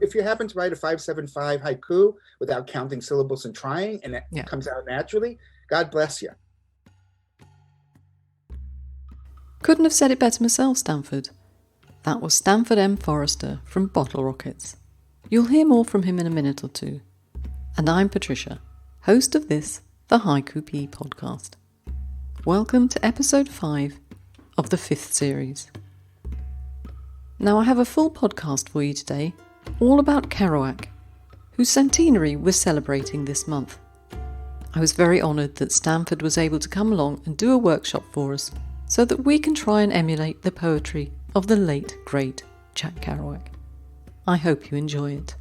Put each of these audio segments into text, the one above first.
if you happen to write a 575 haiku without counting syllables and trying, and it comes out naturally, God bless you. Couldn't have said it better myself, Stanford. That was Stanford M Forrester from Bottle Rockets. You'll hear more from him in a minute or two. And I'm Patricia, host of this, the Haiku PE podcast. Welcome to episode 5 of the 5th series. Now I have a full podcast for you today, all about Kerouac, whose centenary we're celebrating this month. I was very honoured that Stanford was able to come along and do a workshop for us so that we can try and emulate the poetry of the late, great Jack Kerouac. I hope you enjoy it.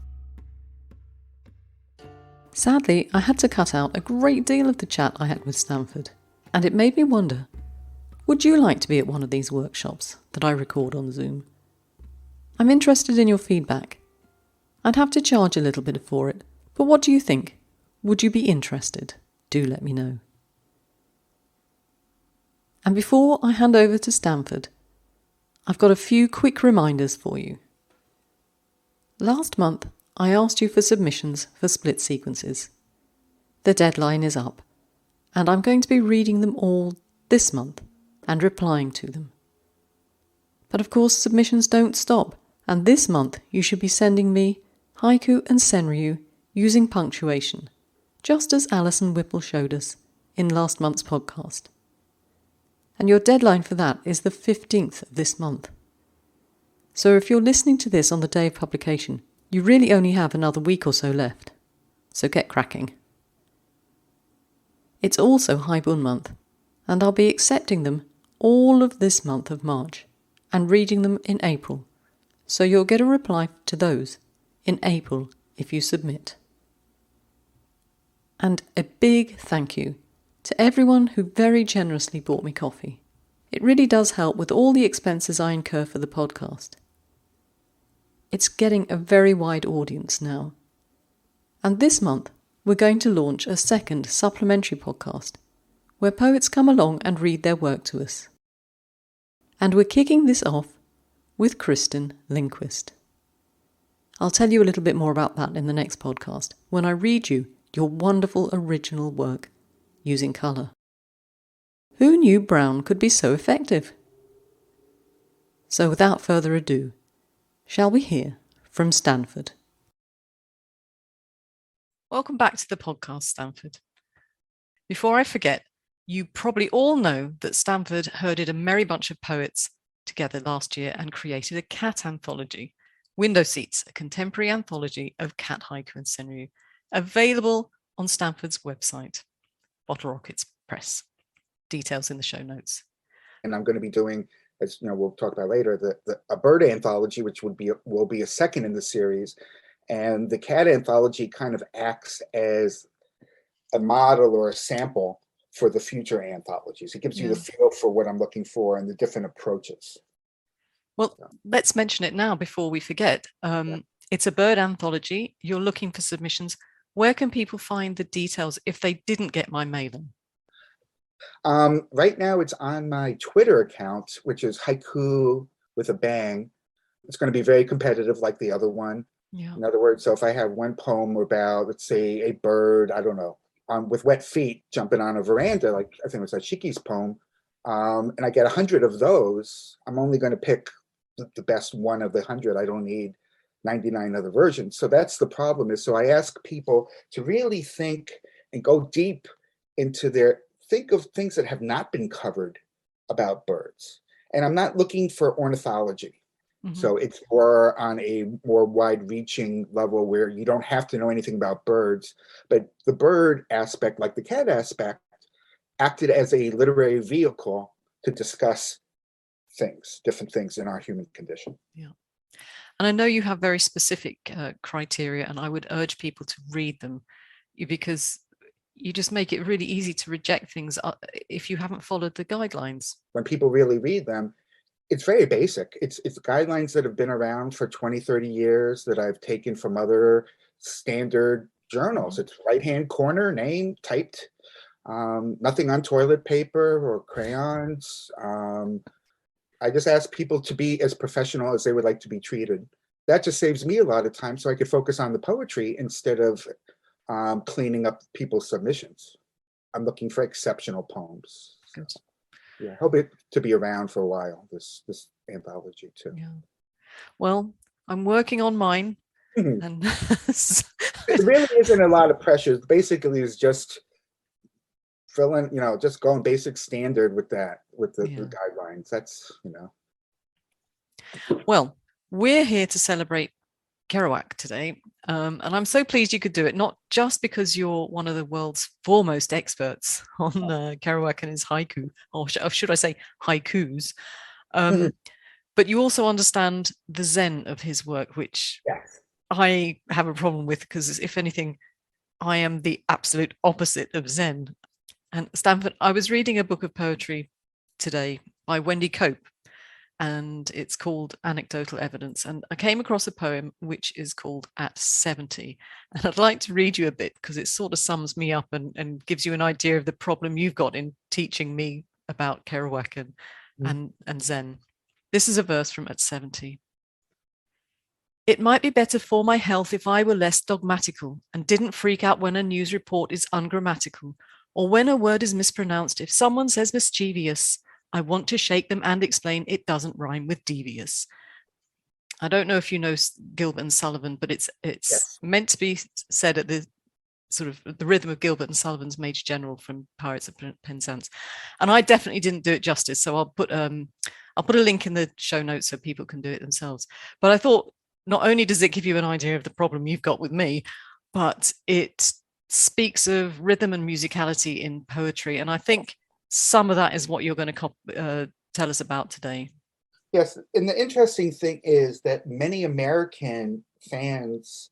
Sadly, I had to cut out a great deal of the chat I had with Stanford, and it made me wonder, would you like to be at one of these workshops that I record on Zoom? I'm interested in your feedback. I'd have to charge a little bit for it, but what do you think? Would you be interested? Do let me know. And before I hand over to Stanford, I've got a few quick reminders for you. Last month, I asked you for submissions for split sequences. The deadline is up, and I'm going to be reading them all this month and replying to them. But of course, submissions don't stop, and this month you should be sending me haiku and senryu using punctuation, just as Alison Whipple showed us in last month's podcast. And your deadline for that is the 15th of this month. So if you're listening to this on the day of publication, you really only have another week or so left. So get cracking. It's also Haibun month, and I'll be accepting them all of this month of March and reading them in April. So you'll get a reply to those in April if you submit. And a big thank you to everyone who very generously bought me coffee. It really does help with all the expenses I incur for the podcast. It's getting a very wide audience now. And this month, we're going to launch a second supplementary podcast where poets come along and read their work to us. And we're kicking this off with Kristin Lindquist. I'll tell you a little bit more about that in the next podcast when I read you your wonderful original work using colour. Who knew brown could be so effective? So without further ado, shall we hear from Stanford? Welcome back to the podcast, Stanford. Before I forget, you probably all know that Stanford herded a merry bunch of poets together last year and created a cat anthology, Window Seats, a contemporary anthology of cat haiku and senryu, available on Stanford's website, Bottle Rockets Press. Details in the show notes. And I'm going to be doing, as you know, we'll talk about later, a bird anthology, which will be a second in the series. And the cat anthology kind of acts as a model or a sample for the future anthologies. It gives you the feel for what I'm looking for and the different approaches. Well, let's mention it now before we forget. It's a bird anthology. You're looking for submissions. Where can people find the details if they didn't get my mailing? Right now it's on my Twitter account, which is Haiku with a Bang. It's going to be very competitive like the other one. Yeah. In other words, so if I have one poem about, let's say, a bird, I don't know, with wet feet jumping on a veranda, like I think it was Ashiki's poem, and I get 100 of those, I'm only going to pick the best one of the 100. I don't need 99 other versions. So that's the problem. Is so I ask people to really think and go deep into think of things that have not been covered about birds. And I'm not looking for ornithology. Mm-hmm. So it's more on a more wide-reaching level where you don't have to know anything about birds, but the bird aspect, like the cat aspect, acted as a literary vehicle to discuss different things in our human condition. Yeah. And I know you have very specific criteria, and I would urge people to read them because you just make it really easy to reject things if you haven't followed the guidelines. When people really read them, it's very basic. It's guidelines that have been around for 20, 30 years that I've taken from other standard journals. It's right-hand corner, name, typed, nothing on toilet paper or crayons. I just ask people to be as professional as they would like to be treated. that just saves me a lot of time, so I could focus on the poetry instead of cleaning up people's submissions. I'm looking for exceptional poems. Good. Yeah, I hope it to be around for a while, this anthology too. Yeah. Well, I'm working on mine. And There really isn't a lot of pressure. Basically, it's just filling, just going basic standard with that, with the guidelines. That's, Well, we're here to celebrate Kerouac today. And I'm so pleased you could do it, not just because you're one of the world's foremost experts on Kerouac and his haiku, or should I say haikus, but you also understand the Zen of his work, which I have a problem with, because if anything, I am the absolute opposite of Zen. And Stanford, I was reading a book of poetry today by Wendy Cope, and it's called Anecdotal Evidence. And I came across a poem which is called At 70. And I'd like to read you a bit, because it sort of sums me up and gives you an idea of the problem you've got in teaching me about Kerouac and Zen. This is a verse from At 70. It might be better for my health if I were less dogmatical and didn't freak out when a news report is ungrammatical, or when a word is mispronounced. If someone says mischievous, I want to shake them and explain it doesn't rhyme with devious. I don't know if you know Gilbert and Sullivan, but it's meant to be said at the sort of the rhythm of Gilbert and Sullivan's Major General from Pirates of Penzance. And I definitely didn't do it justice, so I'll put a link in the show notes so people can do it themselves. But I thought, not only does it give you an idea of the problem you've got with me, but it speaks of rhythm and musicality in poetry. And I think some of that is what you're going to tell us about today. Yes, and the interesting thing is that many American fans,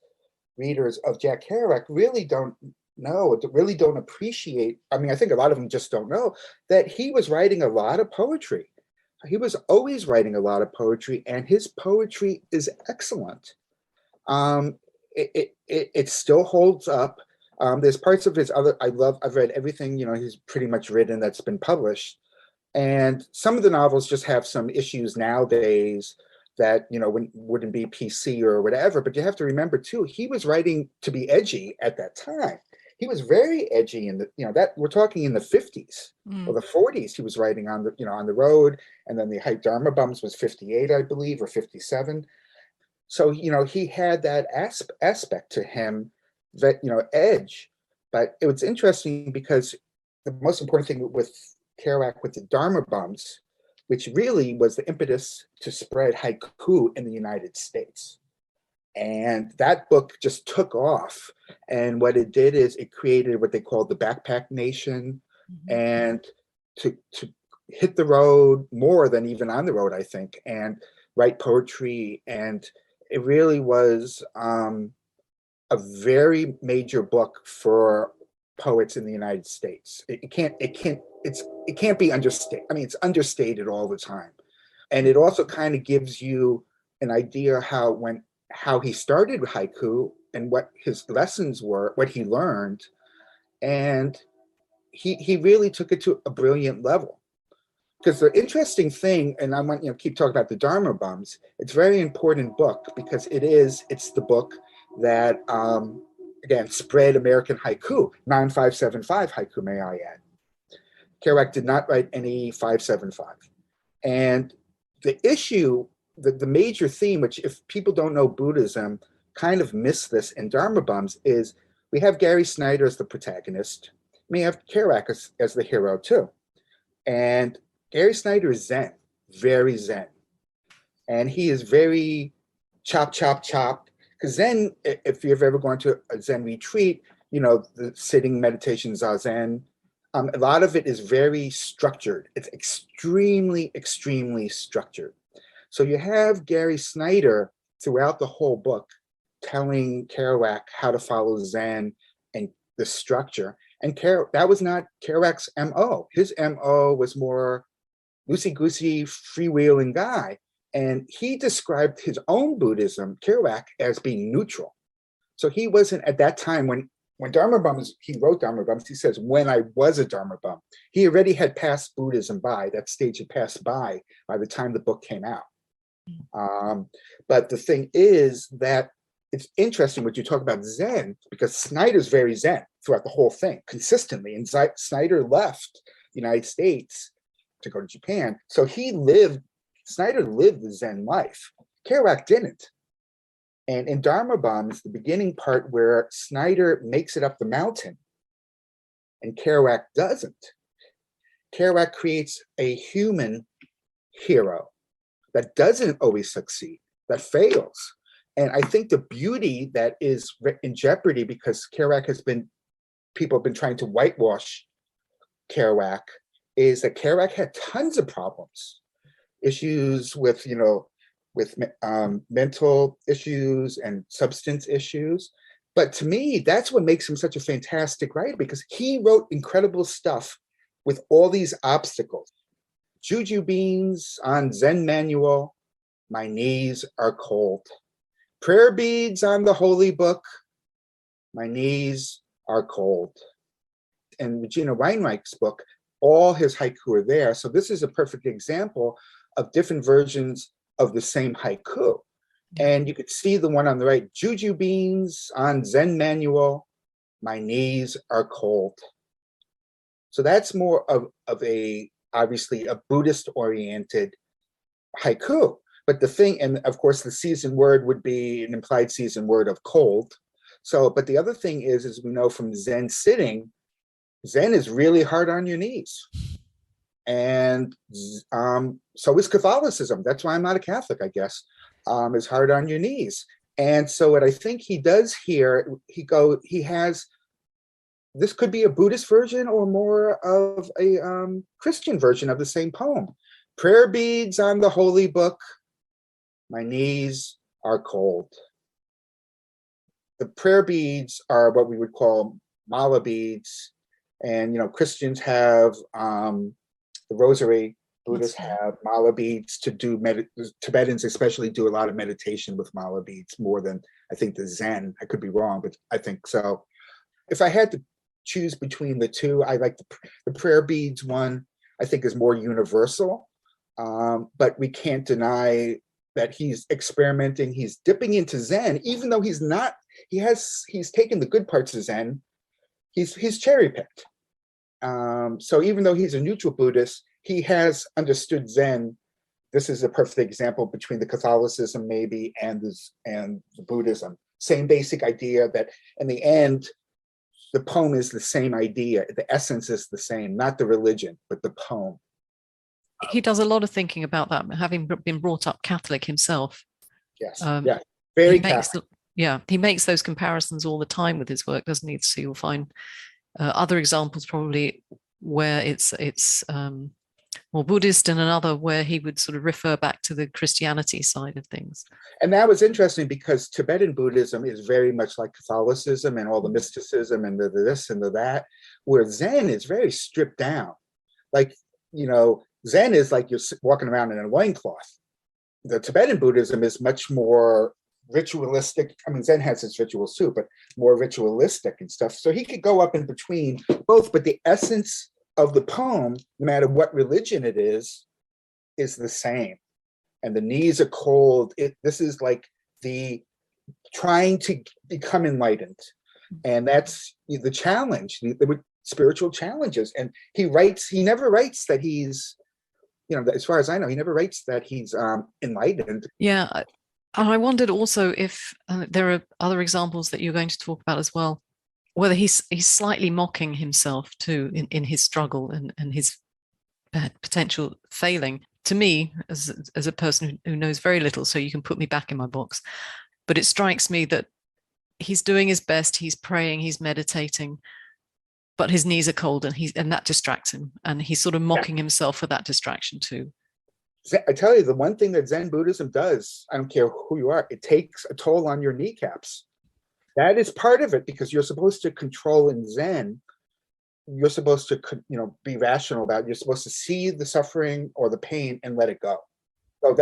readers of Jack Kerouac really don't know, really don't appreciate. I mean, I think a lot of them just don't know that he was writing a lot of poetry. He was always writing a lot of poetry, and his poetry is excellent. It still holds up. There's parts of his other, I've read everything, he's pretty much written that's been published. And some of the novels just have some issues nowadays that, wouldn't be PC or whatever. But you have to remember too, he was writing to be edgy at that time. He was very edgy in the, that we're talking in the 50s or the 40s. He was writing on the, on the road. And then the Hype Dharma Bums was 58, I believe, or 57. So, he had that aspect to him, that, edge. But it was interesting because the most important thing with Kerouac, with the Dharma Bums, which really was the impetus to spread haiku in the United States. And that book just took off. And what it did is it created what they called the Backpack Nation, and to hit the road more than even on the road, I think, and write poetry. And it really was a very major book for poets in the United States. It can't be understated. I mean, it's understated all the time. And it also kind of gives you an idea how he started with haiku and what his lessons were, what he learned. And he really took it to a brilliant level. Because the interesting thing, and I want keep talking about the Dharma Bums, it's a very important book because it's the book that again spread American haiku, 9575 haiku, may I add. Kerouac did not write any 575. And the issue, the major theme, which if people don't know Buddhism, kind of miss this in Dharma Bums, is we have Gary Snyder as the protagonist. We have Kerouac as the hero too. And Gary Snyder is Zen, very Zen. And he is very chop, chop, chop. Because Zen, if you've ever gone to a Zen retreat, the sitting meditation Zazen, a lot of it is very structured. It's extremely, extremely structured. So you have Gary Snyder throughout the whole book telling Kerouac how to follow Zen and the structure. And that was not Kerouac's MO. His MO was more loosey-goosey, freewheeling guy. And he described his own Buddhism, Kerouac, as being neutral. So he wasn't at that time when Dharma Bums, he wrote Dharma Bums, he says, when I was a Dharma Bum, he already had passed Buddhism by, that stage had passed by the time the book came out. But the thing is that it's interesting what you talk about Zen, because Snyder's very Zen throughout the whole thing, consistently. And Snyder left the United States to go to Japan. So Snyder lived the Zen life. Kerouac didn't. And in Dharma Bomb is the beginning part where Snyder makes it up the mountain and Kerouac doesn't. Kerouac creates a human hero that doesn't always succeed, that fails. And I think the beauty that is in jeopardy, because people have been trying to whitewash Kerouac, is that Kerouac had tons of problems, issues with mental issues and substance issues. But to me, that's what makes him such a fantastic writer, because he wrote incredible stuff with all these obstacles. Juju beans on Zen manual, my knees are cold. Prayer beads on the holy book, my knees are cold. And Regina Weinreich's book, all his haiku are there. So this is a perfect example of different versions of the same haiku. And you could see the one on the right, Juju beans on Zen manual, my knees are cold. So that's more of obviously a Buddhist oriented haiku. But the thing, and of course the season word would be an implied season word of cold. So, but the other thing is, as we know from Zen sitting, Zen is really hard on your knees. And so is Catholicism. That's why I'm not a Catholic, I guess, is hard on your knees. And so what I think he does here, this could be a Buddhist version or more of a Christian version of the same poem. Prayer beads on the holy book, my knees are cold. The prayer beads are what we would call mala beads. And, Christians have the rosary, Buddhists have mala beads to do, Tibetans especially do a lot of meditation with mala beads more than I think the Zen. I could be wrong, but I think so. If I had to choose between the two, I like the prayer beads one, I think is more universal, but we can't deny that he's experimenting, he's dipping into Zen, even though he's taken the good parts of Zen, he's cherry picked. So even though he's a neutral Buddhist, he has understood Zen. This is a perfect example between the Catholicism maybe and the Buddhism. Same basic idea that in the end, the poem is the same idea. The essence is the same, not the religion, but the poem. He does a lot of thinking about that, having been brought up Catholic himself. Yes, very Catholic. He makes those comparisons all the time with his work, doesn't he? So you'll find other examples probably where it's more Buddhist, and another where he would sort of refer back to the Christianity side of things. And that was interesting because Tibetan Buddhism is very much like Catholicism and all the mysticism and the this and the that, where Zen is very stripped down. Like, Zen is like you're walking around in a loincloth. The Tibetan Buddhism is much more ritualistic. I mean, Zen has its rituals too, but more ritualistic and stuff. So he could go up in between both, but the essence of the poem, no matter what religion it is the same. And the knees are cold. This is like the trying to become enlightened. And that's the challenge, the spiritual challenges. And he never writes that he's, as far as I know, he never writes that he's enlightened. Yeah. And I wondered also if there are other examples that you're going to talk about as well, whether he's slightly mocking himself too in his struggle and his potential failing. To me, as a person who knows very little, so you can put me back in my box, but it strikes me that he's doing his best, he's praying, he's meditating, but his knees are cold and that distracts him, and he's sort of mocking himself for that distraction too. I tell you, the one thing that Zen Buddhism does, I don't care who you are, it takes a toll on your kneecaps. That is part of it, because you're supposed to control in Zen. You're supposed to, be rational about it. You're supposed to see the suffering or the pain and let it go. So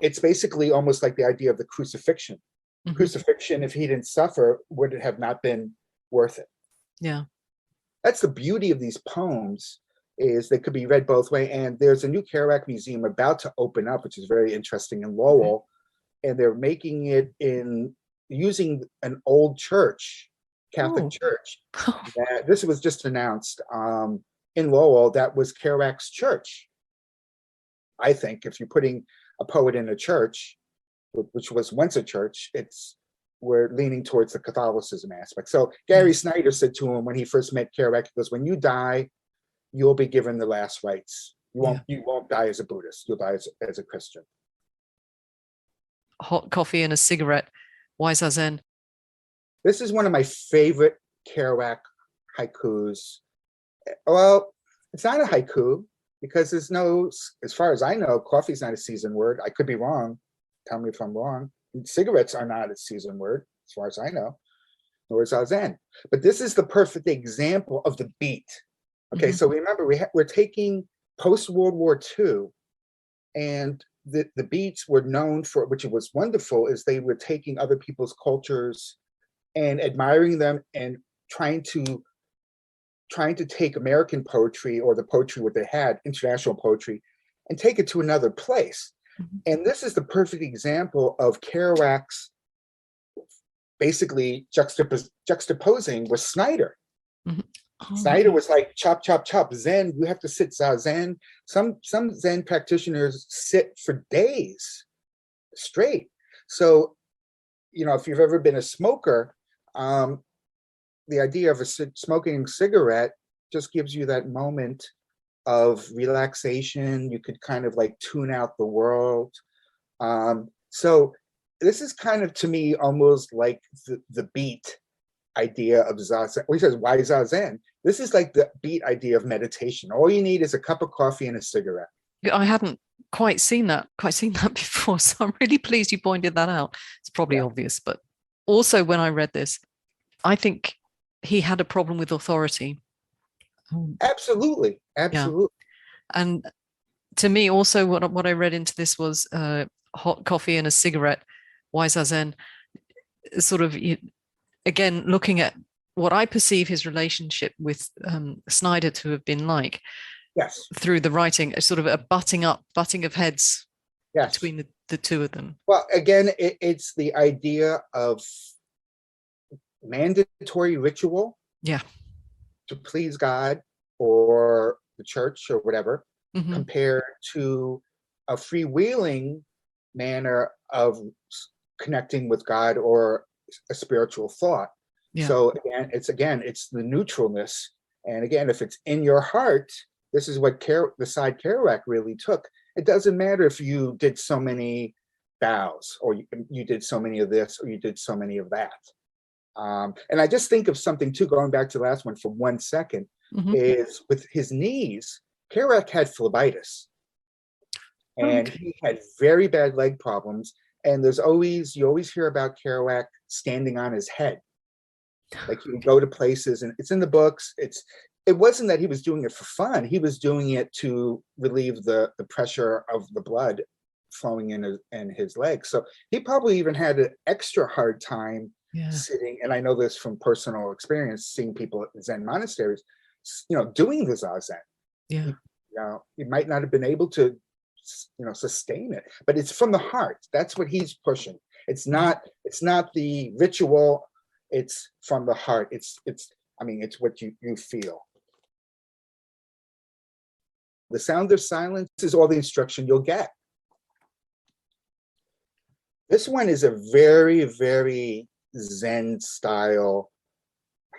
it's basically almost like the idea of the crucifixion. Mm-hmm. Crucifixion, if he didn't suffer, would it have not been worth it? Yeah. That's the beauty of these poems, is they could be read both way. And there's a new Kerouac museum about to open up, which is very interesting in Lowell. And they're making it in using an old church, Catholic church. This was just announced in Lowell. That was Kerouac's church. I think if you're putting a poet in a church, which was once a church, we're leaning towards the Catholicism aspect. So Gary Snyder said to him when he first met Kerouac, he goes, when you die, you'll be given the last rites. You won't die as a Buddhist. You'll die as a Christian. Hot coffee and a cigarette. Why Zazen? This is one of my favorite Kerouac haikus. Well, it's not a haiku because there's no, as far as I know, coffee's not a season word. I could be wrong. Tell me if I'm wrong. Cigarettes are not a season word, as far as I know, nor is Zazen. But this is the perfect example of the beat. Okay, so remember, we're taking post-World War II, and the beats were known for, which was wonderful, is they were taking other people's cultures and admiring them and trying to take American poetry, or the poetry what they had, international poetry, and take it to another place. And this is the perfect example of Kerouac's basically juxtaposing with Snyder. Snyder was like, chop, chop, chop, Zen, you have to sit Zazen. Some Zen practitioners sit for days straight. So, if you've ever been a smoker, the idea of smoking a cigarette just gives you that moment of relaxation. You could kind of like tune out the world. So this is kind of, to me, almost like the beat idea of Zazen. He says, why Zazen? This is like the beat idea of meditation. All you need is a cup of coffee and a cigarette. I hadn't quite seen that before, so I'm really pleased you pointed that out. It's probably obvious, but also when I read this, I think he had a problem with authority. Absolutely. Yeah. And to me also, what I read into this was hot coffee and a cigarette, why Zazen, sort of, again, looking at what I perceive his relationship with Snyder to have been like. Yes. Through the writing, a sort of a butting of heads between the two of them. Well, again, it's the idea of mandatory ritual to please God or the church or whatever, compared to a freewheeling manner of connecting with God or a spiritual thought. So again, it's the neutralness. And again, if it's in your heart, this is what the side Kerouac really took. It doesn't matter if you did so many bows, or you did so many of this, or you did so many of that. And I just think of something too, going back to the last one for 1 second, is with his knees, Kerouac had phlebitis. And he had very bad leg problems. And you always hear about Kerouac standing on his head. Like he would go to places, and it's in the books. It wasn't that he was doing it for fun. He was doing it to relieve the pressure of the blood flowing in his legs. So he probably even had an extra hard time sitting. And I know this from personal experience, seeing people at Zen monasteries, doing the Zazen. He might not have been able to, sustain it, but it's from the heart. That's what he's pushing. It's not the ritual. It's from the heart. It's what you feel. The sound of silence is all the instruction you'll get. This one is a very, very Zen style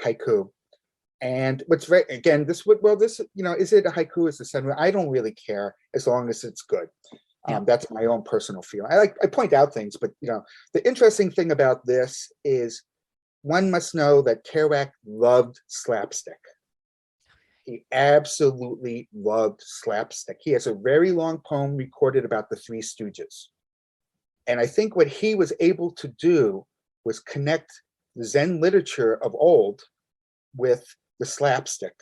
haiku. And what's very, again, is it a haiku? Is it centenary? I don't really care as long as it's good. That's my own personal feeling. I point out things, but the interesting thing about this is one must know that Kerouac loved slapstick. He absolutely loved slapstick. He has a very long poem recorded about the Three Stooges. And I think what he was able to do was connect the Zen literature of old with the slapstick.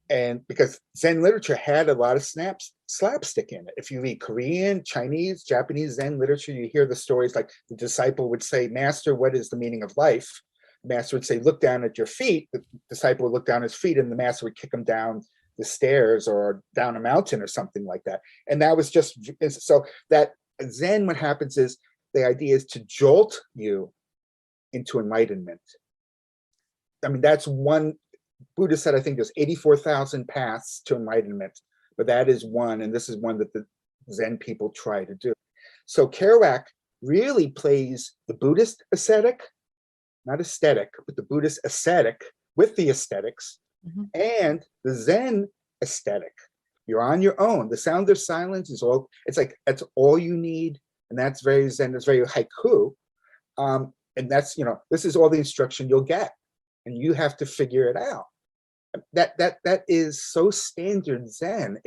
And because Zen literature had a lot of slapstick in it. If you read Korean, Chinese, Japanese Zen literature, you hear the stories like the disciple would say, "Master, what is the meaning of life?" The master would say, "Look down at your feet." The disciple would look down at his feet, and the master would kick him down the stairs or down a mountain or something like that. And that was just so that Zen, what happens is the idea is to jolt you into enlightenment. I mean, that's one. Buddha said, I think there's 84,000 paths to enlightenment, but that is one, and this is one that the Zen people try to do. So Kerouac really plays the Buddhist ascetic, not aesthetic, but the Buddhist ascetic with the aesthetics, and the Zen aesthetic. You're on your own. The sound of silence is all, it's like, that's all you need. And that's very Zen, that's very haiku. And that's, this is all the instruction you'll get, and you have to figure it out. That is so standard Zen.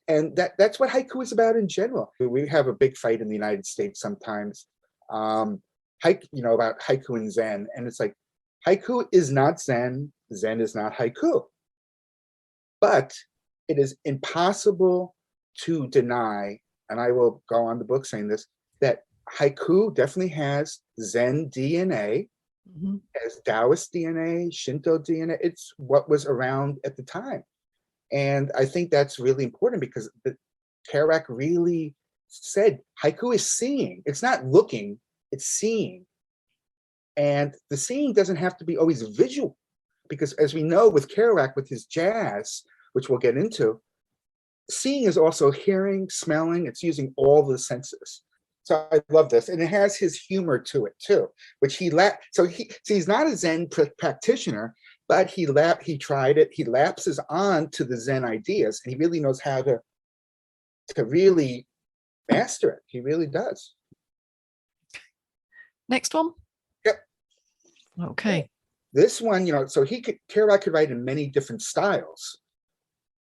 And that's what haiku is about in general. We have a big fight in the United States sometimes, about haiku and Zen. And it's like, haiku is not Zen, Zen is not haiku. But it is impossible to deny, and I will go on the book saying this, that haiku definitely has Zen DNA, as Taoist DNA, Shinto DNA. It's what was around at the time. And I think that's really important because Kerouac really said haiku is seeing. It's not looking, it's seeing. And the seeing doesn't have to be always visual, because as we know with Kerouac, with his jazz, which we'll get into, seeing is also hearing, smelling, it's using all the senses. So I love this. And it has his humor to it too, which he's not a Zen practitioner, but he tried it. He lapses on to the Zen ideas, and he really knows how to really master it. He really does. Next one. Yep. Okay. This one, so Kerouac could write in many different styles,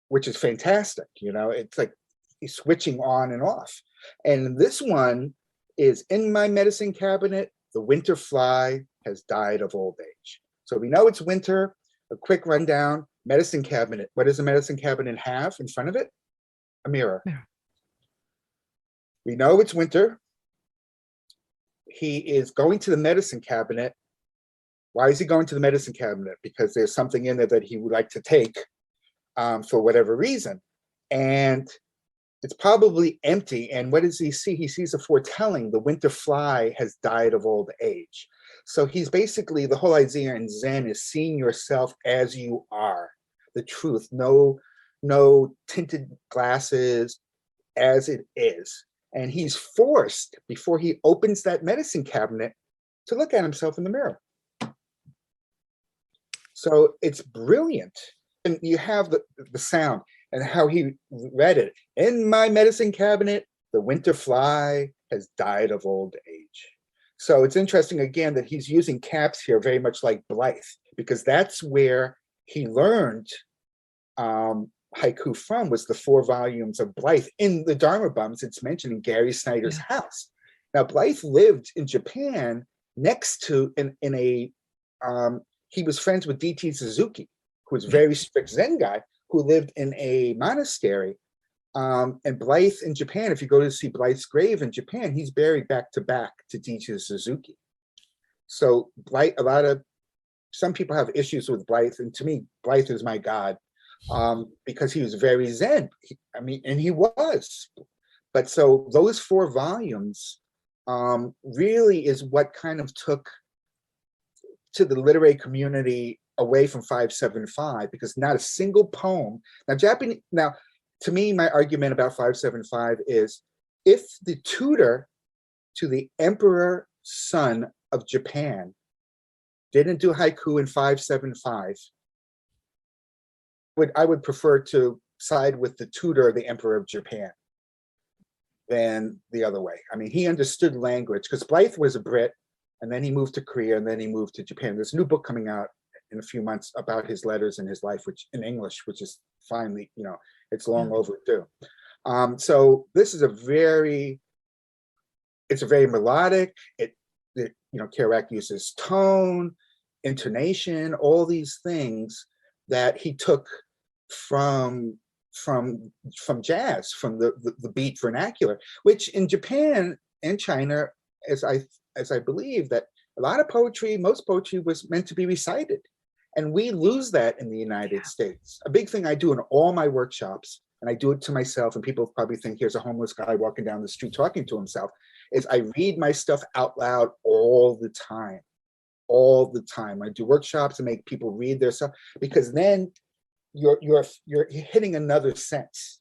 which is fantastic. It's like he's switching on and off. And this one is, in my medicine cabinet, the winter fly has died of old age. So we know it's winter. A quick rundown, medicine cabinet. What does a medicine cabinet have in front of it? A mirror. We know it's winter. He is going to the medicine cabinet. Why is he going to the medicine cabinet? Because there's something in there that he would like to take for whatever reason. And it's probably empty. And what does he see? He sees a foretelling. The winter fly has died of old age. So he's basically, the whole idea in Zen is seeing yourself as you are, the truth, no tinted glasses, as it is. And he's forced, before he opens that medicine cabinet, to look at himself in the mirror. So it's brilliant. And you have the sound and how he read it. In my medicine cabinet, the winter fly has died of old age. So it's interesting, again, that he's using caps here very much like Blythe, because that's where he learned haiku from, was the 4 volumes of Blythe. In the Dharma Bums, it's mentioned in Gary Snyder's house. Now, Blythe lived in Japan next to, he was friends with D.T. Suzuki, who was a very strict Zen guy, who lived in a monastery. And Blythe in Japan, if you go to see Blythe's grave in Japan, he's buried back to back to D.T. Suzuki. So Blythe, some people have issues with Blythe, and to me, Blythe is my god, because he was very Zen. And he was. But so those 4 volumes really is what kind of took to the literary community away from 575, because not a single poem. Now, to me, my argument about 575 is, if the tutor to the emperor son of Japan didn't do haiku in 575, I would prefer to side with the tutor of the emperor of Japan than the other way. I mean, he understood language, because Blythe was a Brit, and then he moved to Korea, and then he moved to Japan. There's a new book coming out in a few months about his letters and his life, which in English, which is finally, it's long overdue. So this is it's a very melodic. Kerouac uses tone, intonation, all these things that he took from jazz, from the beat vernacular, which in Japan and China, as I believe, that a lot of poetry, most poetry was meant to be recited. And we lose that in the United States. A big thing I do in all my workshops, and I do it to myself, and people probably think here's a homeless guy walking down the street talking to himself, is I read my stuff out loud all the time. All the time. I do workshops and make people read their stuff, because then you're hitting another sense.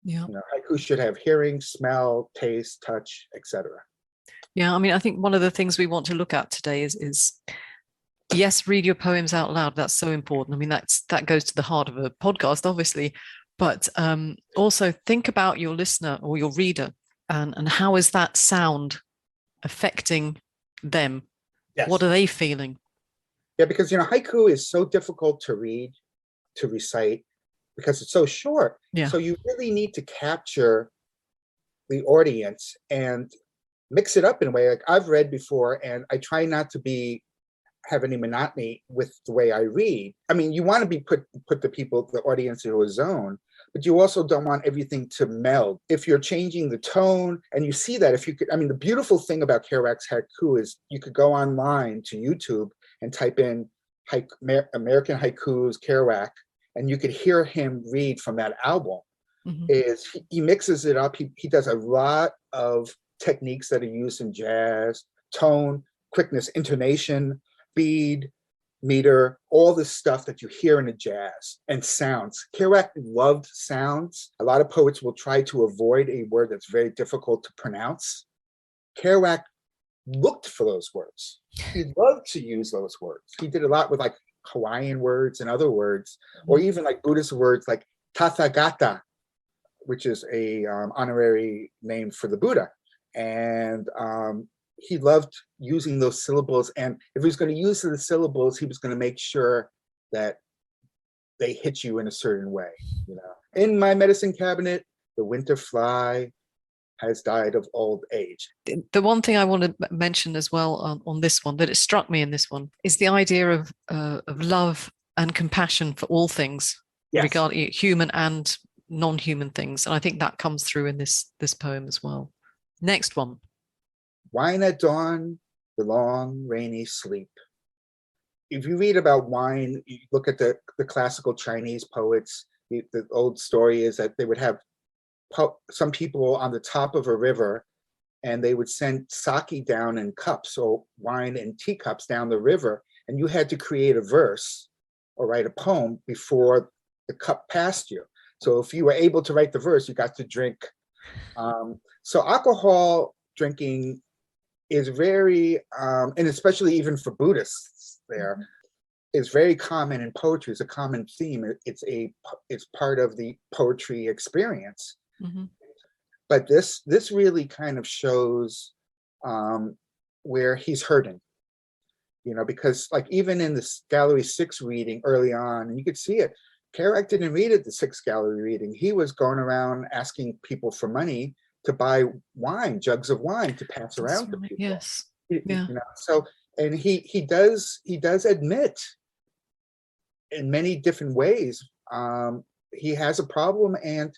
Yeah. You know, haiku should have hearing, smell, taste, touch, etc. Yeah, I mean, I think one of the things we want to look at today is yes, read your poems out loud. That's so important. I mean, that goes to the heart of a podcast, obviously, but also think about your listener or your reader, and how is that sound affecting them? Yes. What are they feeling? Yeah, because, you know, haiku is so difficult to read, to recite, because it's so short. Yeah. So you really need to capture the audience and mix it up in a way. Like I've read before, and I try not to have any monotony with the way I read. I mean, you want to put the audience into a zone, but you also don't want everything to meld. If you're changing the tone, and you see that, I mean, the beautiful thing about Kerouac's haiku is you could go online to YouTube and type in American Haikus Kerouac, and you could hear him read from that album. Is he mixes it up. He does a lot of techniques that are used in jazz: tone, quickness, intonation, speed, meter, all this stuff that you hear in a jazz, and sounds. Kerouac loved sounds. A lot of poets will try to avoid a word that's very difficult to pronounce. Kerouac looked for those words. He loved to use those words. He did a lot with like Hawaiian words and other words, or even like Buddhist words like Tathagata, which is a honorary name for the Buddha. And he loved using those syllables. And if he was going to use the syllables, he was going to make sure that they hit you in a certain way. You know, in my medicine cabinet, the winter fly has died of old age. The one thing I want to mention as well on this one, that it struck me in this one, is the idea of love and compassion for all things, Yes. regarding human and non-human things. And I think that comes through in this poem as well. Next one. Wine at dawn, the long rainy sleep. If you read about wine, you look at the classical Chinese poets, the old story is that they would have some people on the top of a river, and they would send sake down in cups, or wine in teacups down the river, and you had to create a verse or write a poem before the cup passed you. So if you were able to write the verse, you got to drink. So alcohol drinking is very, and especially even for Buddhists there, is very common in poetry. It's a common theme. It's part of the poetry experience. But this really kind of shows where he's hurting, you know, because like even in this Gallery 6 reading early on, and you could see it, Kerouac didn't read at the 6th gallery reading. He was going around asking people for money to buy wine, jugs of wine to pass around to people. Yes. Yeah. You know, so, and he does admit in many different ways he has a problem, and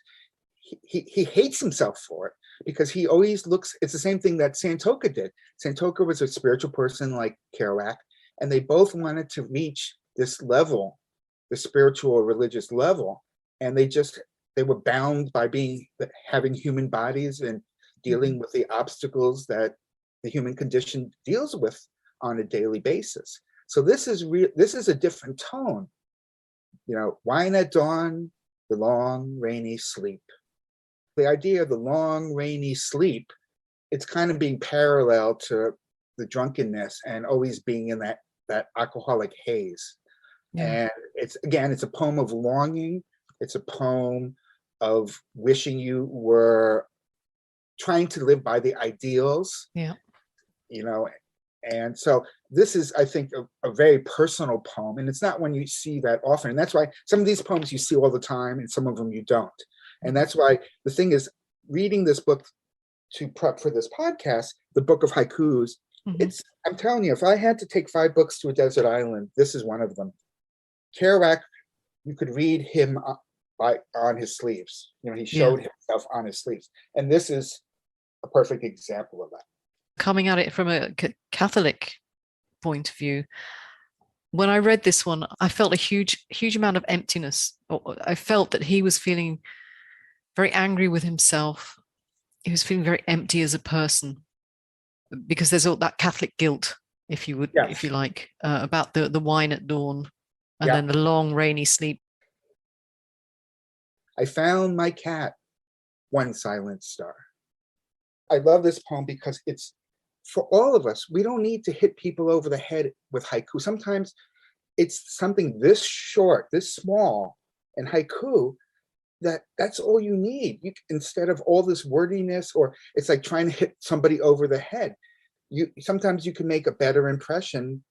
he hates himself for it, because he always looks. It's the same thing that Santoka did. Santoka was a spiritual person like Kerouac, and they both wanted to reach this level, the spiritual or religious level, and they were bound by having human bodies and dealing with the obstacles that the human condition deals with on a daily basis. So this is a different tone. You know, wine at dawn, the long rainy sleep. The idea of the long rainy sleep, it's kind of being parallel to the drunkenness and always being in that alcoholic haze. And it's a poem of longing. It's a poem of wishing you were trying to live by the ideals. Yeah. You know, and so this is, I think, a very personal poem, and it's not one you see that often. And that's why some of these poems you see all the time, and some of them you don't. And that's why the thing is, reading this book to prep for this podcast, the Book of Haikus, I'm telling you, if I had to take 5 books to a desert island, this is one of them. Kerouac, you could read him on his sleeves. You know, he showed himself on his sleeves. And this is a perfect example of that. Coming at it from a Catholic point of view, when I read this one, I felt a huge amount of emptiness. I felt that he was feeling very angry with himself. He was feeling very empty as a person because there's all that Catholic guilt, if you would, if you like, about the wine at dawn and then the long rainy sleep. I found my cat, one silent star. I love this poem because it's for all of us. We don't need to hit people over the head with haiku. Sometimes it's something this short, this small, and haiku, that's all you need. Instead of all this wordiness, or it's like trying to hit somebody over the head. Sometimes you can make a better impression,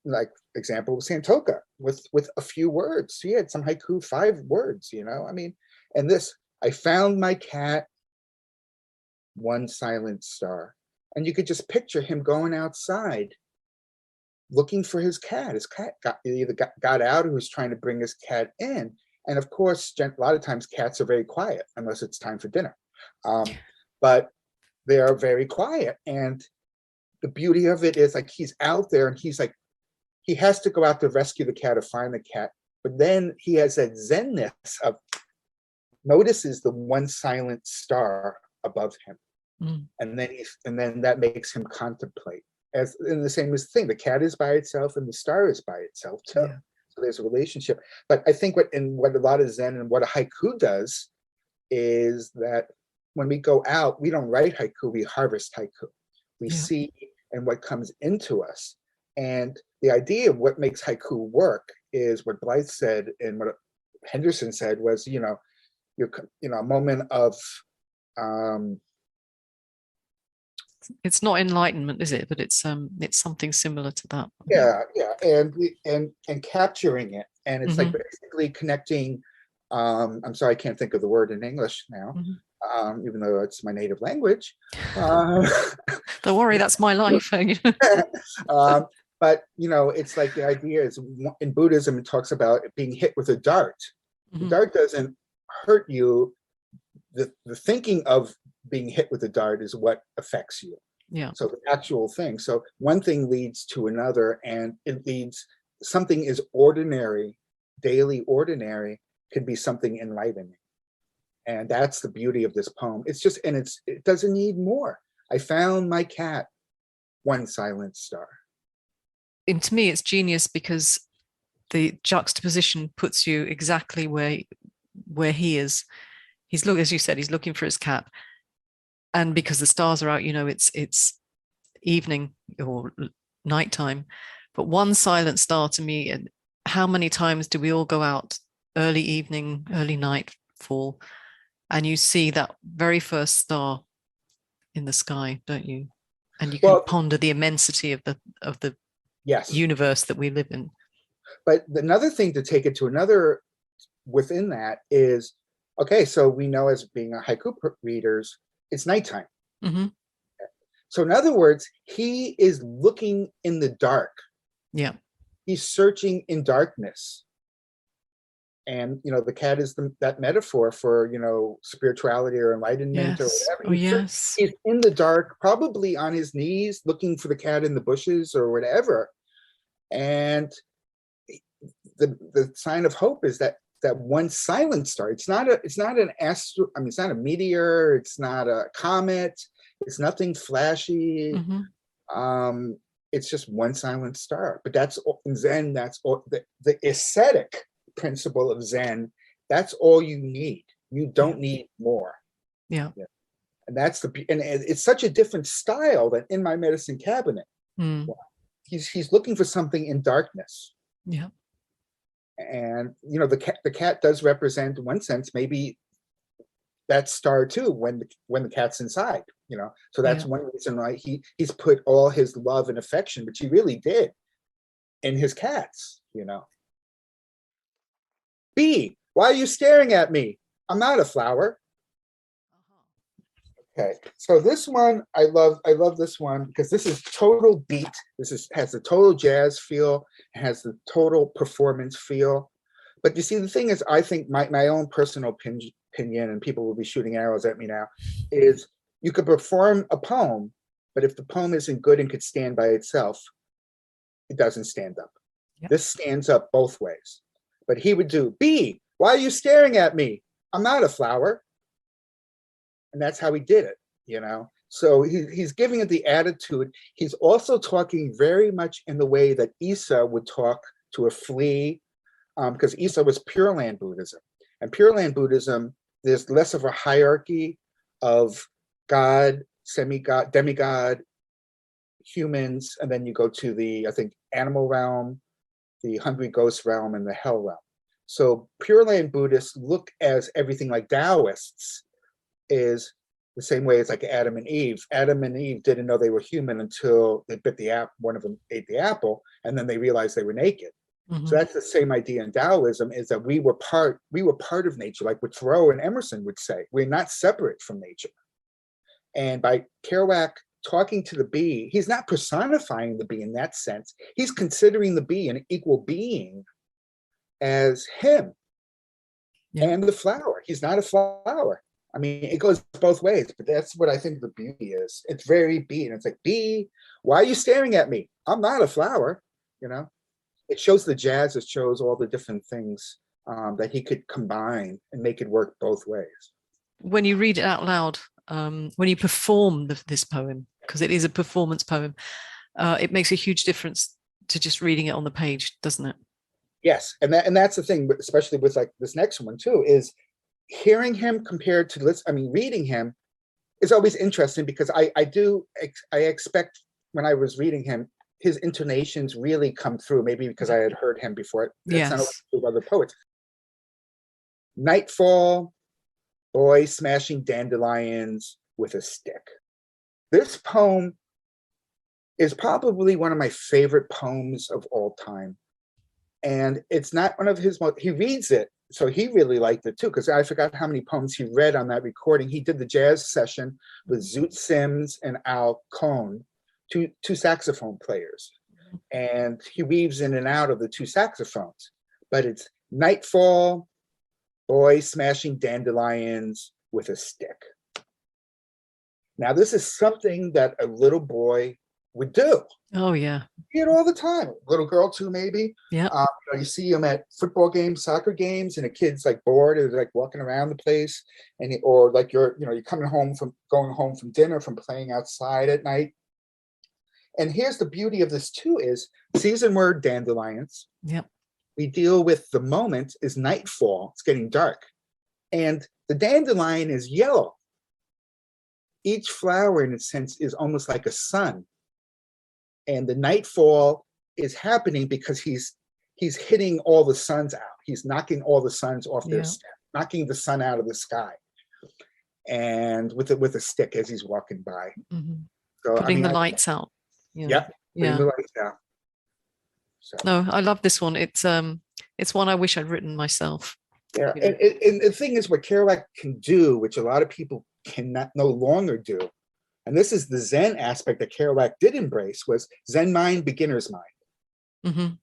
like example with Santoka, with a few words. He had some haiku, 5 words, I mean, and this, I found my cat, one silent star. And you could just picture him going outside looking for his cat. His cat either got out, or was trying to bring his cat in. And of course, a lot of times cats are very quiet unless it's time for dinner. But they are very quiet. And the beauty of it is, like, he's out there and he's like, he has to go out to rescue the cat or find the cat. But then he has that zenness of notices the one silent star above him. And then that makes him contemplate. As in the same as thing, the cat is by itself and the star is by itself too. Yeah. So there's a relationship. But I think what a lot of Zen and what a haiku does is that when we go out, we don't write haiku, we harvest haiku. We see and what comes into us. And the idea of what makes haiku work is what Blythe said and what Henderson said was, a moment of it's not enlightenment, is it? But it's something similar to that. Yeah, and capturing it, and it's like basically connecting. I'm sorry, I can't think of the word in English now, even though it's my native language. Don't worry, that's my life. But it's like the idea is in Buddhism, it talks about being hit with a dart. The dart doesn't hurt you. The thinking of being hit with a dart is what affects you. Yeah. So the actual thing. So one thing leads to another, and it leads, something is ordinary, daily ordinary, could be something enlightening. And that's the beauty of this poem. It's just, and it doesn't need more. I found my cat, one silent star. And to me, it's genius because the juxtaposition puts you exactly where he is. As you said, he's looking for his cat. And because the stars are out, it's evening or nighttime. But one silent star to me, and how many times do we all go out early evening, early nightfall, and you see that very first star in the sky, don't you? And you can ponder the immensity of the universe that we live in. But another thing to take it to another within that is, okay, so we know as being a haiku readers, it's nighttime. So in other words, he is looking in the dark. Yeah. He's searching in darkness. And, the cat is that metaphor for, spirituality or enlightenment or whatever. Oh, yes. He's in the dark, probably on his knees, looking for the cat in the bushes or whatever. And the sign of hope is that one silent star. It's not an astro. I mean, it's not a meteor. It's not a comet. It's nothing flashy. It's just one silent star. But that's in Zen. That's all, the aesthetic principle of Zen. That's all you need. You don't need more. Yeah. And that's and it's such a different style than In My Medicine Cabinet. He's looking for something in darkness. Yeah. And the cat does represent, in one sense, maybe that star too when the cat's inside. So that's one reason why he's put all his love and affection, which he really did, in his cats. B, why are you staring at me? I'm not a flower. Okay, so this one I love this one because this is total beat. Has the total jazz feel, has the total performance feel. But you see, the thing is, I think my own personal opinion, and people will be shooting arrows at me now, is you could perform a poem, but if the poem isn't good and could stand by itself, it doesn't stand up. Yep. This stands up both ways. But he would do, "Bee, why are you staring at me? I'm not a flower." And that's how he did it, you know? So he's giving it the attitude. He's also talking very much in the way that Isa would talk to a flea, because Isa was Pure Land Buddhism. And Pure Land Buddhism, there's less of a hierarchy of God, semi-God, demigod, humans, and then you go to the, I think, animal realm, the hungry ghost realm, and the hell realm. So Pure Land Buddhists look as everything like Taoists is the same way as like Adam and Eve. Adam and Eve didn't know they were human until they bit the apple. One of them ate the apple, and then they realized they were naked. Mm-hmm. So that's the same idea in Taoism, is that we were part of nature, like what Thoreau and Emerson would say. We're not separate from nature. And by Kerouac talking to the bee, he's not personifying the bee in that sense. He's considering the bee an equal being as him and the flower. He's not a flower. I mean, it goes both ways, but that's what I think the beauty is. It's very bee, and it's like, "Bee, why are you staring at me? I'm not a flower," you know? It shows the jazz, it shows all the different things that he could combine and make it work both ways. When you read it out loud, when you perform this poem, because it is a performance poem, it makes a huge difference to just reading it on the page, doesn't it? Yes, and that's the thing, especially with like this next one too, is hearing him compared to reading him is always interesting, because I expect when I was reading him, his intonations really come through, maybe because I had heard him before. That's not always true of other poets. Nightfall, boy smashing dandelions with a stick. This poem is probably one of my favorite poems of all time. And it's not one of his most, he reads it, so he really liked it too, because I forgot how many poems he read on that recording. He did the jazz session with Zoot Sims and Al Cohn, two saxophone players. And he weaves in and out of the two saxophones. But it's Nightfall, boy smashing dandelions with a stick. Now, this is something that a little boy would do. Oh, yeah. You do it all the time. Little girl too, maybe. Yeah. You see them at football games, soccer games, and a kid's like bored or like walking around the place, or like you're going home from dinner, from playing outside at night. And here's the beauty of this too: is season word dandelions. Yep. We deal with the moment is nightfall. It's getting dark, and the dandelion is yellow. Each flower, in a sense, is almost like a sun. And the nightfall is happening because he's hitting all the suns out. He's knocking all the suns off their stem, knocking the sun out of the sky, and with a stick as he's walking by. Mm-hmm. So putting the lights out. Yeah. Putting the lights out. So. No, I love this one. It's one I wish I'd written myself. Yeah, and the thing is, what Kerouac can do, which a lot of people cannot no longer do, and this is the Zen aspect that Kerouac did embrace, was Zen mind, beginner's mind. Mm-hmm.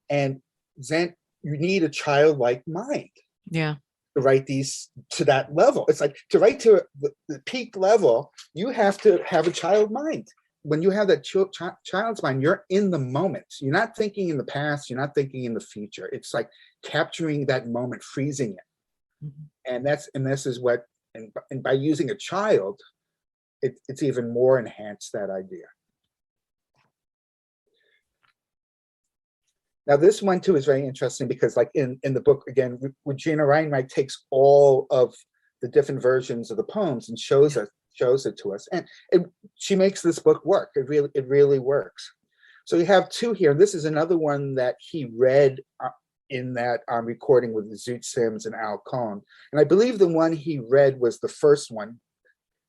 And Zen, you need a childlike mind. Yeah. To write these to that level. It's like to write to the peak level, you have to have a child mind. When you have that child's mind, you're in the moment. You're not thinking in the past. You're not thinking in the future. It's like capturing that moment, freezing it. Mm-hmm. And this is what, and by using a child, it's even more enhanced, that idea. Now, this one too is very interesting because, like in the book, again, Regina Reinreich takes all of the different versions of the poems and shows it to us, and she makes this book work. It really works. So you have two here. This is another one that he read in that recording with Zoot Sims and Al Cohn, and I believe the one he read was the first one.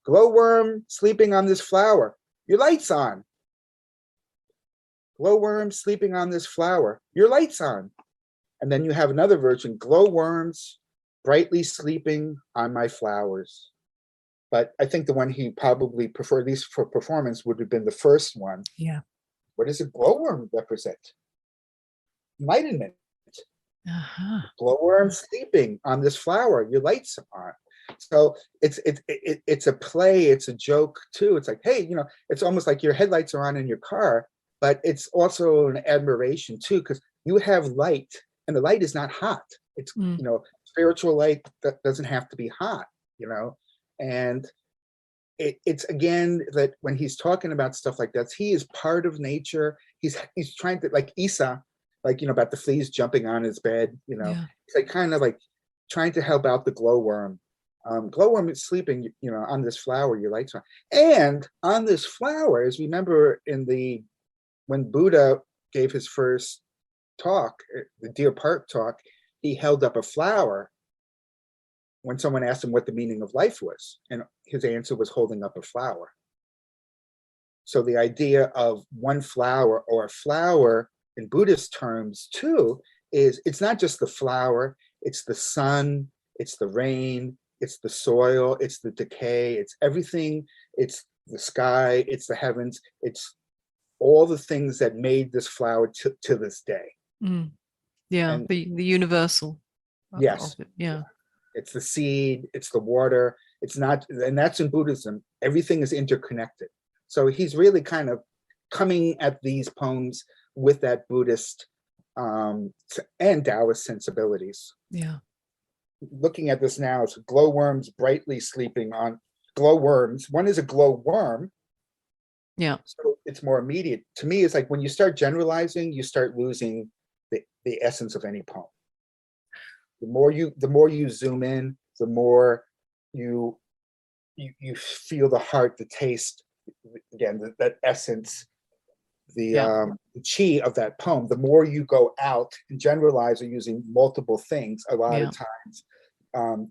Glowworm sleeping on this flower. Your light's on. Glowworms sleeping on this flower. Your light's on. And then you have another version. Glowworms brightly sleeping on my flowers. But I think the one he probably preferred, at least for performance, would have been the first one. Yeah. What does a glowworm represent? Enlightenment. Uh-huh. Glowworm sleeping on this flower. Your light's on. So it's a play. It's a joke too. It's like, hey, it's almost like your headlights are on in your car. But it's also an admiration too, because you have light, and the light is not hot. It's, spiritual light that doesn't have to be hot, and it's again that when he's talking about stuff like that, he is part of nature. He's trying to, like Isa, like, about the fleas jumping on his bed, It's like kind of like trying to help out the glowworm. Glowworm is sleeping, on this flower, your lights on. And on this flower, as remember when Buddha gave his first talk, the Deer Park talk, he held up a flower when someone asked him what the meaning of life was. And his answer was holding up a flower. So the idea of one flower, or a flower in Buddhist terms too, is it's not just the flower, it's the sun, it's the rain, it's the soil, it's the decay, it's everything, it's the sky, it's the heavens, it's all the things that made this flower to this day. Yeah, and the universal. Yes. Yeah. It's the seed, it's the water, it's not, and that's in Buddhism, everything is interconnected. So he's really kind of coming at these poems with that Buddhist and Taoist sensibilities. Yeah. Looking at this now, it's glowworms brightly sleeping on glowworms. One is a glowworm. Yeah. So it's more immediate. To me, it's like when you start generalizing, you start losing the essence of any poem. The more you zoom in, the more you feel the heart, the taste, again, that essence, the chi of that poem. The more you go out and generalize or using multiple things, a lot of times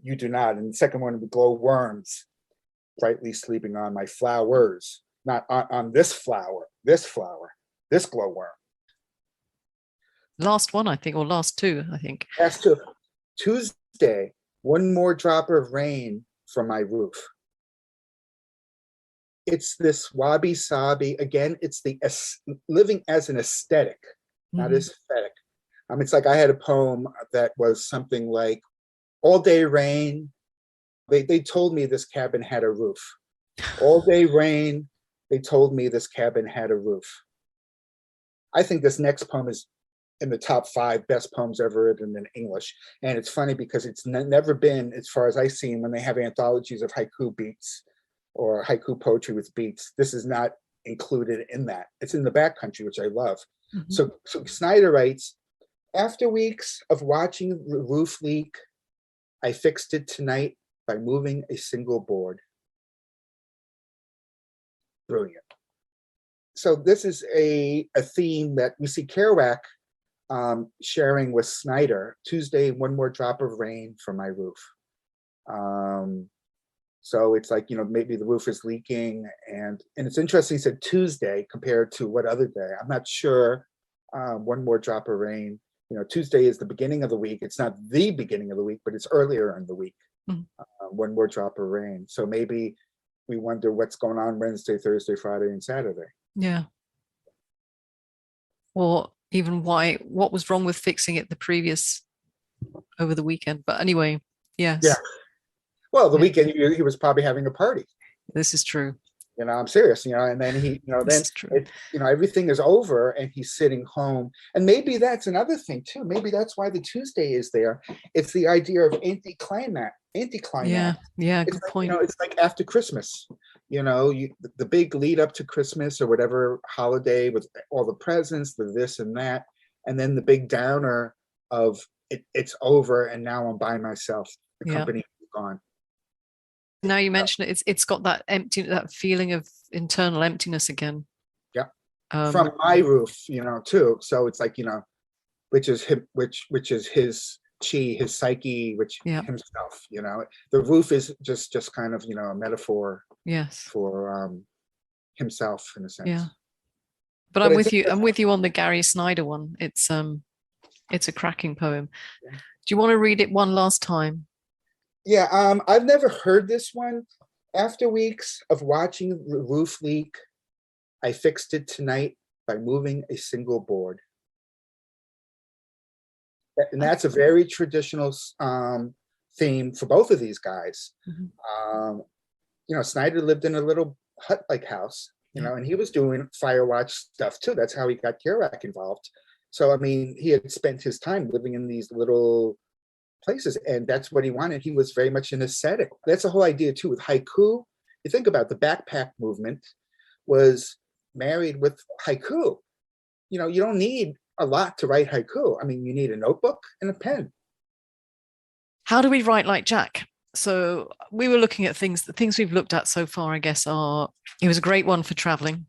you do not. And the second one, the glowworms brightly sleeping on my flowers, not on this flower, this glowworm. Last one, I think, or last two, I think. Last two. Tuesday, one more drop of rain from my roof. It's this wabi-sabi, again, it's the living as an aesthetic, not aesthetic. It's like I had a poem that was something like, all day rain, they told me this cabin had a roof. All day rain, they told me this cabin had a roof. I think this next poem is in the top 5 best poems ever written in English. And it's funny because it's never been, as far as I've seen, when they have anthologies of haiku beats or haiku poetry with beats, this is not included in that. It's in the backcountry, which I love. So Snyder writes, after weeks of watching the roof leak, I fixed it tonight by moving a single board. Brilliant. So this is a theme that we see Kerouac sharing with Snyder. Tuesday, one more drop of rain from my roof. So it's like, maybe the roof is leaking, and it's interesting he said Tuesday compared to what other day. I'm not sure. One more drop of rain. Tuesday is the beginning of the week. It's not the beginning of the week, but it's earlier in the week. One more drop of rain. So maybe we wonder what's going on Wednesday, Thursday, Friday, and Saturday. Yeah. Or even what was wrong with fixing it over the weekend. But anyway, yes. Yeah. Well, the weekend he was probably having a party. This is true. I'm serious, and then he, everything is over and he's sitting home. And maybe that's another thing too. Maybe that's why the Tuesday is there. It's the idea of anticlimax. Yeah, good point. It's like after Christmas, the big lead up to Christmas or whatever holiday with all the presents, the this and that, and then the big downer of it's over and now I'm by myself. The company is gone. Now you mention it, it's got that that feeling of internal emptiness again. Yeah. From my roof, too. So it's like, which is his chi, his psyche, which himself, the roof is just kind of, a metaphor for himself in a sense. Yeah. But I'm with you on the Gary Snyder one. It's a cracking poem. Yeah. Do you want to read it one last time? Yeah, I've never heard this one. After weeks of watching the roof leak, I fixed it tonight by moving a single board. And that's a very traditional theme for both of these guys. Snyder lived in a little hut-like house, and he was doing Firewatch stuff too. That's how he got Kerouac involved. So, I mean, he had spent his time living in these little places, and that's what he wanted. He was very much an ascetic. That's the whole idea too with haiku. You think about the backpack movement was married with haiku. You don't need a lot to write haiku. I mean, you need a notebook and a pen. How do we write like Jack? So we were looking at the things we've looked at so far, I guess, he was a great one for traveling,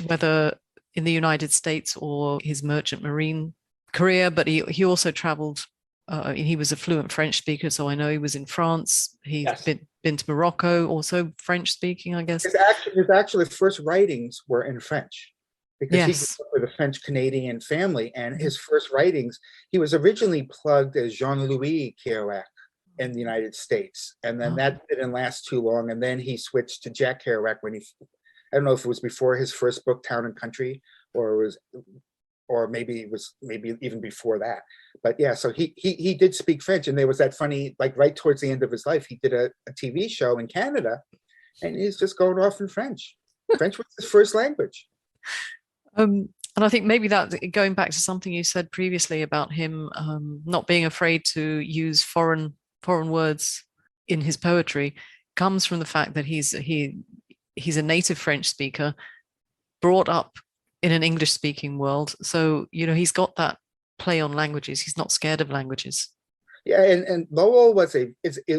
whether in the United States or his merchant marine career, but he also traveled. He was a fluent French speaker, so I know he was in France. He's been to Morocco, also French speaking, I guess. His actually first writings were in French, because he grew up with a French Canadian family, and his first writings, he was originally plugged as Jean-Louis Kerouac in the United States, and then that didn't last too long, and then he switched to Jack Kerouac when I don't know if it was before his first book, Town and Country, or maybe it was even before that. But yeah, so he did speak French, and there was that funny, like right towards the end of his life, he did a TV show in Canada, and he's just going off in French. French was his first language. And I think maybe that, going back to something you said previously about him not being afraid to use foreign words in his poetry, comes from the fact that he's a native French speaker, brought up in an English speaking world. So, he's got that play on languages. He's not scared of languages. Yeah. And Lowell was it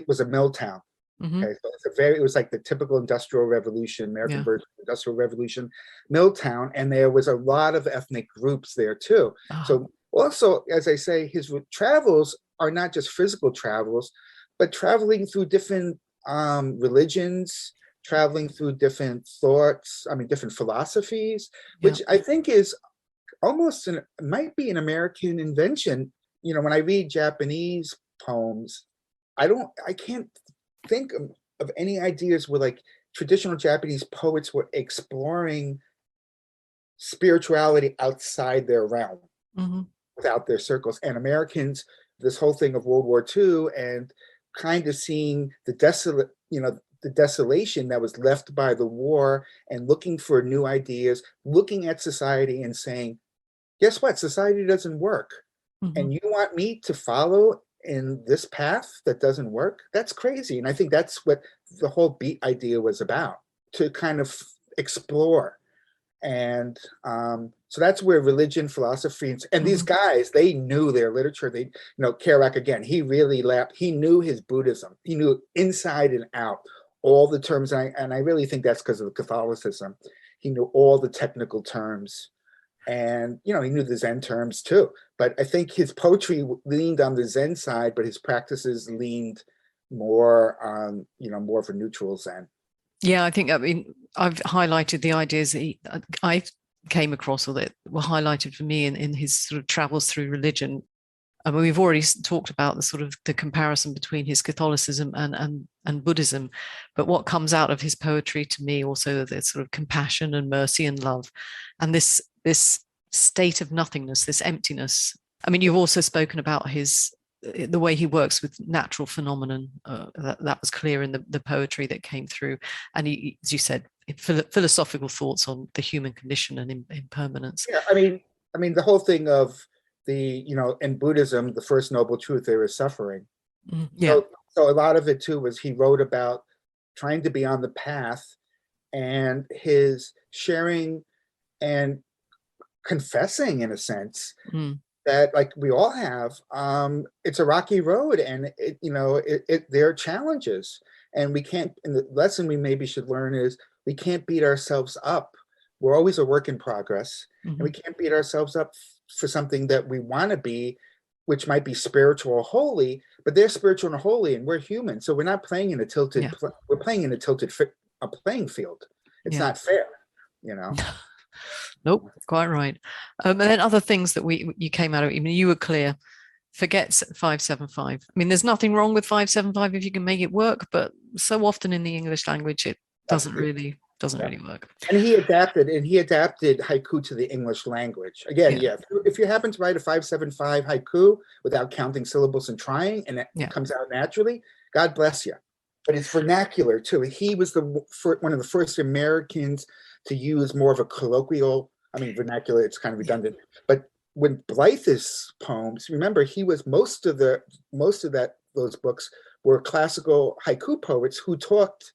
was a mill town. Mm-hmm. Okay. So it was like the typical Industrial Revolution, American version of Industrial Revolution, mill town. And there was a lot of ethnic groups there too. So also, as I say, his travels are not just physical travels, but traveling through different religions, traveling through different thoughts, different philosophies, which I think is almost might be an American invention. When I read Japanese poems, I can't think of any ideas where like traditional Japanese poets were exploring spirituality outside their realm, without their circles. And Americans, this whole thing of World War II and kind of seeing the desolation that was left by the war, and looking for new ideas, looking at society and saying, guess what? Society doesn't work. And you want me to follow in this path that doesn't work? That's crazy. And I think that's what the whole beat idea was about, to kind of explore. And so that's where religion, philosophy, and these guys, they knew their literature. Kerouac, again, he really he knew his Buddhism. He knew inside and out all the terms. And I really think that's because of Catholicism. He knew all the technical terms, and, he knew the Zen terms too. But I think his poetry leaned on the Zen side, but his practices leaned more on, more of a neutral Zen. Yeah, I I've highlighted the ideas that I came across, or that were highlighted for me in his sort of travels through religion. We've already talked about the sort of the comparison between his Catholicism and Buddhism, but what comes out of his poetry to me also, the sort of compassion and mercy and love, and this state of nothingness, this emptiness. You've also spoken about the way he works with natural phenomenon. That was clear in the poetry that came through. And he, as you said, philosophical thoughts on the human condition and impermanence. Yeah, the whole thing of in Buddhism, the first noble truth there is suffering. Yeah. So a lot of it too was he wrote about trying to be on the path, and his sharing and confessing, in a sense, that, like we all have, it's a rocky road, and there are challenges, and we can't. And the lesson we maybe should learn is we can't beat ourselves up. We're always a work in progress, and we can't beat ourselves up for something that we want to be, which might be spiritual or holy, but they're spiritual and holy, and we're human, so we're not playing in a tilted. We're playing in a tilted playing field. It's not fair, Nope, quite right. And then other things that you came out of. You were clear. Forget 575. There's nothing wrong with 575 if you can make it work, but so often in the English language it doesn't really work. And he adapted haiku to the English language. Again, if you happen to write a 575 haiku without counting syllables and trying, and it comes out naturally, God bless you. But it's vernacular too. He was one of the first Americans to use more of a colloquial, I mean, vernacular, it's kind of redundant, but when Blythe's poems, remember, he was most of those books were classical haiku poets who talked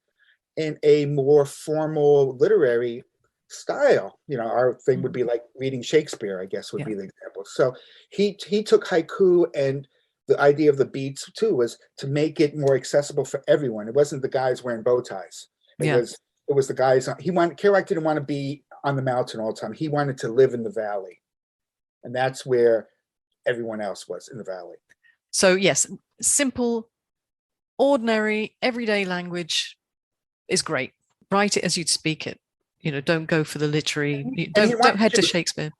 in a more formal literary style. Our thing would be like reading Shakespeare, I guess would be the example. So he took haiku, and the idea of the beats too was to make it more accessible for everyone. It wasn't the guys wearing bow ties. It was the guys. Kerouac didn't want to be on the mountain all the time. He wanted to live in the valley, and that's where everyone else was, in the valley. So yes, simple, ordinary, everyday language is great. Write it as you'd speak it. Don't go for the literary. Don't head to Shakespeare.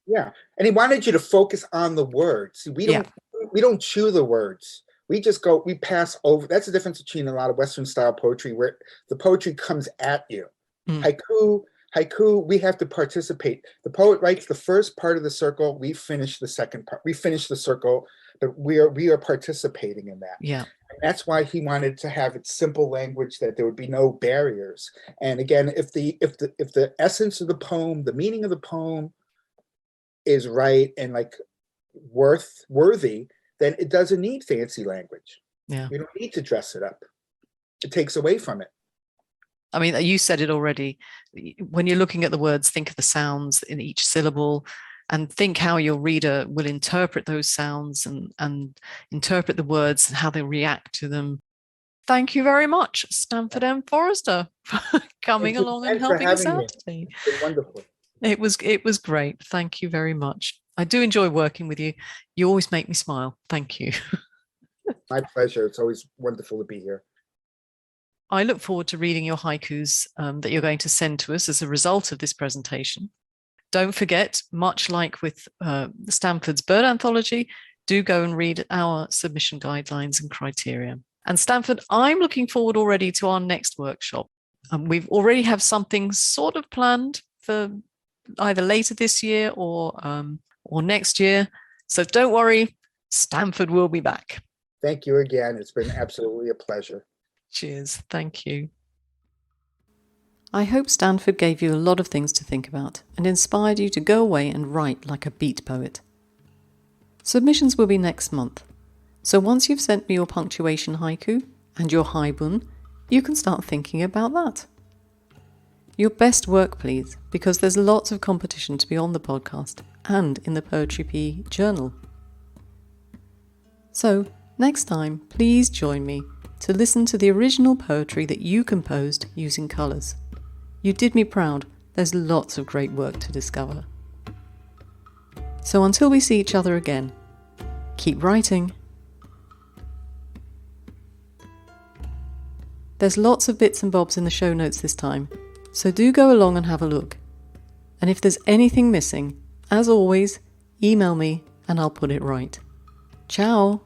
Yeah, and he wanted you to focus on the words. See, we don't chew the words. We just we pass over. That's the difference between a lot of Western style poetry, where the poetry comes at you. Haiku, we have to participate. The poet writes the first part of the circle. We finish the second part. We finish the circle, but we are participating in that. Yeah. And that's why he wanted to have it simple language, that there would be no barriers. And again, if the essence of the poem, the meaning of the poem is right and like worthy, then it doesn't need fancy language. Yeah. You don't need to dress it up. It takes away from it. I mean, you said it already. When you're looking at the words, think of the sounds in each syllable, and think how your reader will interpret those sounds and interpret the words and how they react to them. Thank you very much, Stanford M Forrester, for coming along and helping us out today. It's been wonderful. It was great. Thank you very much. I do enjoy working with you. You always make me smile. Thank you. My pleasure. It's always wonderful to be here. I look forward to reading your haikus that you're going to send to us as a result of this presentation. Don't forget, much like with Stanford's Bird Anthology, do go and read our submission guidelines and criteria. And Stanford, I'm looking forward already to our next workshop. We've already have something sort of planned for either later this year or next year. So don't worry, Stanford will be back. Thank you again. It's been absolutely a pleasure. Cheers. Thank you. I hope Stanford gave you a lot of things to think about and inspired you to go away and write like a beat poet. Submissions will be next month, so once you've sent me your punctuation haiku and your haibun, you can start thinking about that. Your best work, please, because there's lots of competition to be on the podcast and in the Poetry P journal. So, next time, please join me to listen to the original poetry that you composed using colours. You did me proud. There's lots of great work to discover. So until we see each other again, keep writing. There's lots of bits and bobs in the show notes this time, so do go along and have a look. And if there's anything missing, as always, email me and I'll put it right. Ciao!